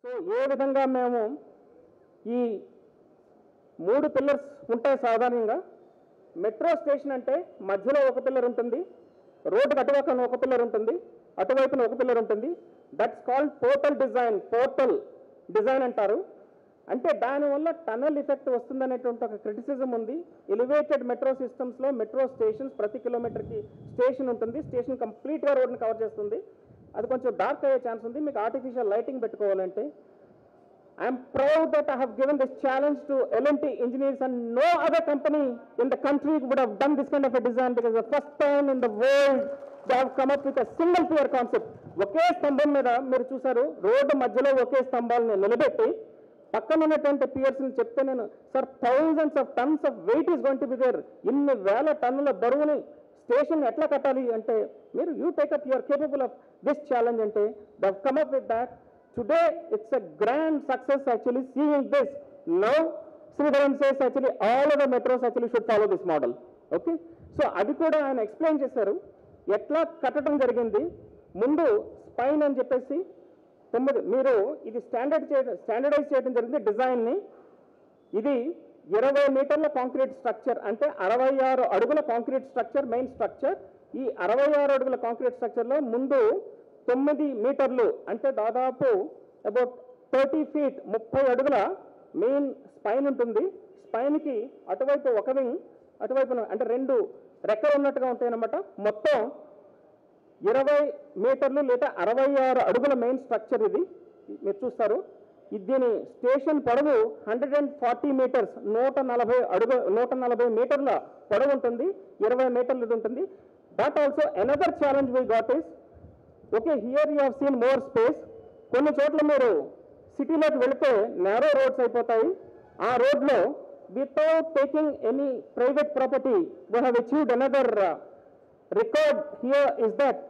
So ఏ విధంగా మేము ఈ 3 పిల్లర్స్ ఉంటాయి సాధారణంగా. మెట్రో స్టేషన్ అంటే మధ్యలో ఒక పిల్లర్ ఉంటుంది, రోడ్డుకి అటువైపున ఒక పిల్లర్ ఉంటుంది, అటువైపున ఒక పిల్లర్ ఉంటుంది. దట్స్ కాల్డ్ పోర్టల్ డిజైన్ అంటారు. అంటే దానివల్ల టనల్ ఎఫెక్ట్ వస్తుందనేటువంటి ఒక క్రిటిసిజం ఉంది. ఎలివేటెడ్ మెట్రో సిస్టమ్స్లో మెట్రో స్టేషన్స్ ప్రతి కిలోమీటర్కి స్టేషన్ ఉంటుంది. స్టేషన్ కంప్లీట్గా రోడ్ని కవర్ చేస్తుంది. అది కొంచెం డార్క్ అయ్యే ఛాన్స్ ఉంది. మీకు ఆర్టిఫిషియల్ లైటింగ్ పెట్టుకోవాలంటే I'm proud that I have given this challenge to L&T engineers, and no other company in the country would have done this kind of a design, because the first time in the world they have come up with a single pier concept. ఒకే స్తంభం మీద మీరు చూసారు, road మధ్యలో ఒకే స్తంభాలను నిలబెట్టి పక్కన ఉన్నటువంటి పియర్స్ని చెప్తే నేను sir thousands of tons of weight is going to be there, ఇన్ని వేల టన్నుల బరువుని స్టేషన్ ఎట్లా కట్టాలి అంటే మీరు you take up you are capable of this challenge అంటే they have come up with that. Today, it's a grand success actually seeing this. Now, Sridharan says actually all of the metros actually should follow this model. Okay? So, అది కూడా ఆయన explain చేశారు ఎట్లా కట్టడం జరిగింది. ముందు spine అని చెప్పేసి 9 మీరు ఇది స్టాండర్డైజ్ చేయడం జరిగింది డిజైన్ని. ఇది 20 మీటర్ల కాంక్రీట్ స్ట్రక్చర్, అంటే 66 అడుగుల కాంక్రీట్ స్ట్రక్చర్ మెయిన్ స్ట్రక్చర్. ఈ 66 అడుగుల కాంక్రీట్ స్ట్రక్చర్లో ముందు 9 మీటర్లు అంటే దాదాపు అబౌట్ 30 ఫీట్ 30 అడుగుల మెయిన్ స్పైన్ ఉంటుంది. స్పైన్కి అటువైపు ఒక వింగ్, అటువైపు అంటే 2 రెక్కలు ఉన్నట్టుగా ఉంటాయి అన్నమాట. మొత్తం 20 మీటర్లు లేదా 66 అడుగుల మెయిన్ స్ట్రక్చర్ ఇది మీరు చూస్తారు. దీని స్టేషన్ పొడవు 140 మీటర్స్ 140 మీటర్ల పొడవు ఉంటుంది, 20 మీటర్లు ఇది ఉంటుంది. But also another challenge we got is okay here you have seen more space. కొన్ని చోట్ల మీరు సిటీలోకి వెళితే నేరో రోడ్స్ అయిపోతాయి. ఆ రోడ్లో without taking any private property we have achieved another record here is that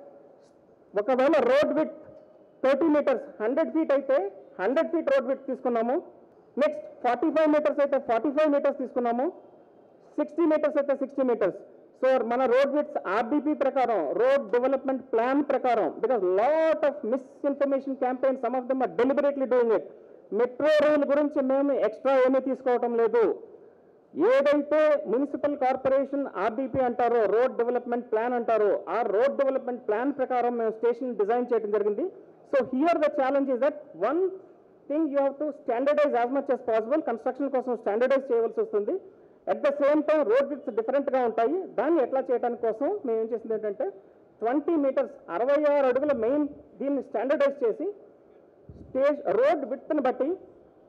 ఒకవేళ రోడ్ విత్ 30 మీటర్స్ 100 ఫీట్ అయితే 100 feet road width తీసుకున్నాము. నెక్స్ట్ 45 మీటర్స్ అయితే 45 మీటర్స్ తీసుకున్నాము. 60 మీటర్స్ అయితే 60 మీటర్స్. సో మన రోడ్ విడ్స్ ఆర్డిపి ప్రకారం, రోడ్ డెవలప్మెంట్ ప్లాన్ ప్రకారం, because lot of misinformation campaign, some of them are deliberately doing it. Metro rail గురించి మేము ఎక్స్ట్రా ఏమీ తీసుకోవటం లేదు. ఏదైతే మున్సిపల్ కార్పొరేషన్ ఆర్డిపి అంటారో, రోడ్ డెవలప్మెంట్ ప్లాన్ అంటారో, ఆ రోడ్ డెవలప్మెంట్ ప్లాన్ ప్రకారం మేము స్టేషన్ డిజైన్ చేయడం జరిగింది. So here the challenge is that one thing you have to standardise as much as possible. Construction కోసం స్టాండర్డైజ్ చేయవలసి వస్తుంది. At the same time road widths డిఫరెంట్గా ఉంటాయి. దాన్ని ఎట్లా చేయడానికి కోసం మేము ఏం చేసింది ఏంటంటే 20 మీటర్స్ 66 అడుగుల మెయిన్ దీన్ని స్టాండర్డైజ్ చేసి స్టేజ్ రోడ్ విడ్త్ని బట్టి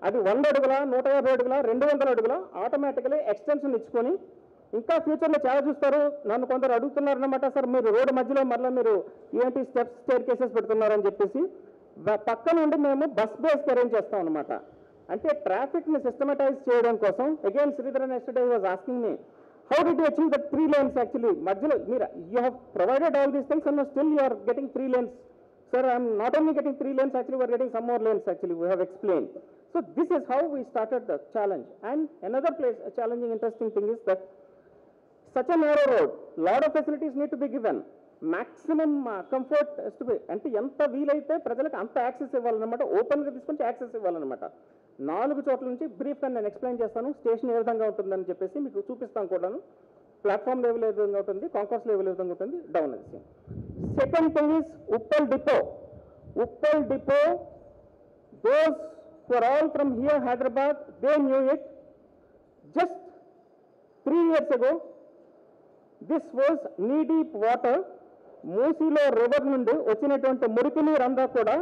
అది 100 అడుగుల 150 అడుగుల 200 అడుగుల ఆటోమేటికలీ ఎక్స్టెన్షన్ ఇచ్చుకొని, ఇంకా ఫ్యూచర్లో చాలా చూస్తారు. నన్ను కొందరు అడుగుతున్నారనమాట, సార్ మీరు రోడ్డు మధ్యలో మళ్ళీ మీరు ఏంటి స్టెప్స్ స్టేర్ కేసెస్ పెడుతున్నారని చెప్పేసి. పక్క నుండి మేము బస్ బేస్కి అరేంజ్ చేస్తాం అనమాట. అంటే ట్రాఫిక్ని సిస్టమటైజ్ చేయడం కోసం. Again Sreedharan yesterday was asking me how did you achieve the 3 lanes actually. మధ్యలో మీరు you have provided all these things and still you are getting 3 lanes. Sir, I am not only getting 3 lanes, actually we are getting some more lanes actually, we have explained. So this is how we started the challenge. And another place, a challenging interesting thing is that such a narrow road, lot of facilities need to be given. Maximum comfort has to be, అంటే ఎంత వీలైతే ప్రజలకు అంత access ఇవ్వాలన్నమాట. ఓపెన్గా తీసుకుంటే access ఇవ్వాలన్నమాట. 4 చోట్ల నుంచి బ్రీఫ్గా నేను ఎక్స్ప్లెయిన్ చేస్తాను. స్టేషన్ ఏ విధంగా ఉంటుందని చెప్పేసి మీకు చూపిస్తాను కూడాను. ప్లాట్ఫామ్ లెవెల్ ఏ విధంగా ఉంటుంది, కాంకాస్ లెవెల్ ఏ విధంగా ఉంటుంది, డౌన్ అది. Second thing is Uppal depot. Uppal depot, those for all from here Hyderabad, they knew it. Just 3 years ago this was knee deep water. మూసీలో రివర్ నుండి వచ్చినటువంటి మురికి నీరంతా కూడా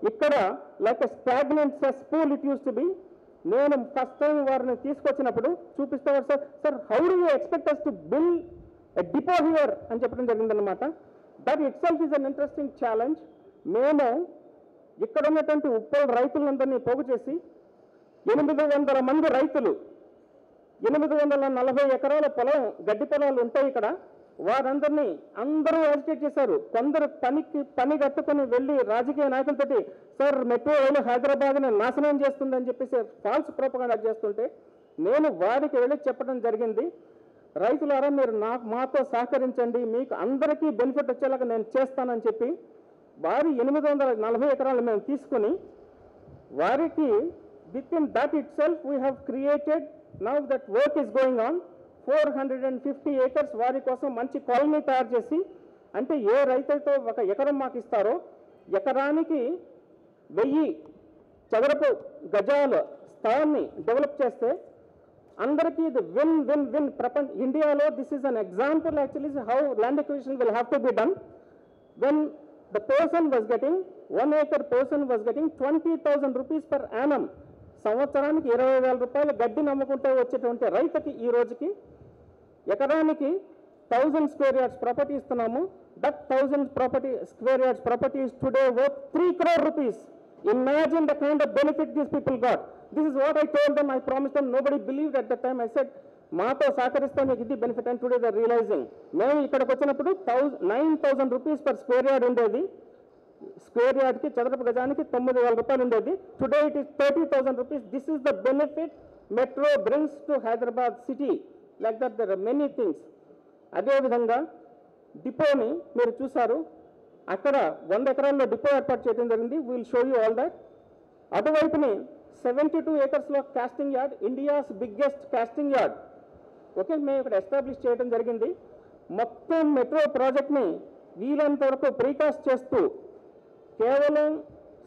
ఇక్కడ like stagnant cesspool it used to be. నేను ఫస్ట్ టైం వారిని తీసుకొచ్చినప్పుడు చూపిస్తారు, sir how do you expect us to build a depot here అని చెప్పడం జరిగిందనమాట. That itself is an interesting challenge. మేము ఇక్కడ ఉన్నటువంటి ఉప్పల్ రైతులందరినీ పోగు చేసి 800 మంది రైతులు, 840 ఎకరాల పొలం, గడ్డి పొలాలు ఉంటాయి ఇక్కడ. వారందరినీ అందరూ యాజిటేట్ చేశారు. కొందరు పని కట్టుకొని వెళ్ళి రాజకీయ నాయకులతోటి సార్ మెట్రో రైలు హైదరాబాద్ని నాశనం చేస్తుందని చెప్పేసి ఫాల్స్ ప్రోపగండా చేస్తుంటే నేను వారికి వెళ్ళి చెప్పడం జరిగింది, రైతులారా మీరు మాతో సహకరించండి, మీకు అందరికీ బెనిఫిట్ వచ్చేలాగా నేను చేస్తానని చెప్పి వారి 840 ఎకరాలు మేము తీసుకొని వారికి within that itself we have created, now that work is going on, 450 acres వారి కోసం మంచి కాలనీ తయారు చేసి, అంటే ఏ రైతులతో ఒక ఎకరం మాకు ఇస్తారో ఎకరానికి 1000 చదరపు గజాల స్థలాన్ని డెవలప్ చేస్తే అందరికీ ఇది విన్ విన్ విన్. ఇండియాలో this is an example actually how land acquisition will have to be done. When the person was getting 1 acre person was getting 20,000 rupees per annum. సంవత్సరానికి 20,000 రూపాయలు గడ్డి నమ్ముకుంటే వచ్చేటువంటి రైతుకి ఈ రోజుకి ఎకరానికి 1000 square yards ప్రాపర్టీ ఇస్తున్నాము. That 1000 square yards property is today worth 3 crore rupees. Imagine the kind of benefit these people got. This is what I told them, I promised them. Nobody believed at that time. I said, మాతో సహకరిస్తే మీకు ఇది benefit and today they're realising. మేము ఇక్కడికి వచ్చినప్పుడు 9,000 rupees per square yard ఉండేది. Square యార్డ్కి చదరపు గజానికి 9,000 రూపాయలు ఉండేది. Today it is 30,000 rupees. This is the benefit metro brings to Hyderabad city. Like that there are many things. అదేవిధంగా డిపోని మీరు చూసారు, అక్కడ 100 ఎకరాల్లో డిపో ఏర్పాటు చేయడం జరిగింది. Will show you all that. అటువైపుని 72 acres casting yard, India's biggest casting yard, okay, మేము ఇక్కడ ఎస్టాబ్లిష్ చేయడం జరిగింది. మొత్తం మెట్రో ప్రాజెక్ట్ని వీలైనంత వరకు ప్రీకాస్ట్ చేస్తూ కేవలం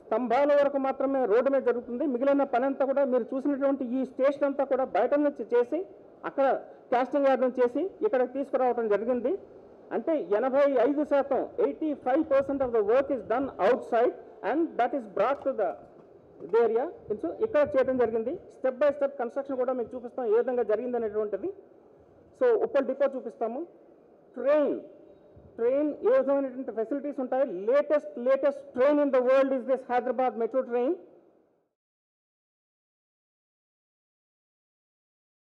స్తంభాల వరకు మాత్రమే రోడ్డు మీద జరుగుతుంది. మిగిలిన పని అంతా కూడా మీరు చూసినటువంటి ఈ స్టేషన్ అంతా కూడా బయట నుంచి చేసి అక్కడ కాస్టింగ్ యార్డ్ చేసి ఇక్కడ తీసుకురావడం జరిగింది. అంటే 85%, 85% of the work is done out side and that is brought to the area. So ఇక్కడ చేయడం జరిగింది. స్టెప్ బై స్టెప్ కన్స్ట్రక్షన్ కూడా మీకు చూపిస్తాం ఏ విధంగా జరిగింది అనేటువంటిది. సో ఉప్పల్ డిపో చూపిస్తాము. ట్రైన్ ఏ విధమైనటువంటి ఫెసిలిటీస్ ఉంటాయి. Latest train in the world is this Hyderabad metro train.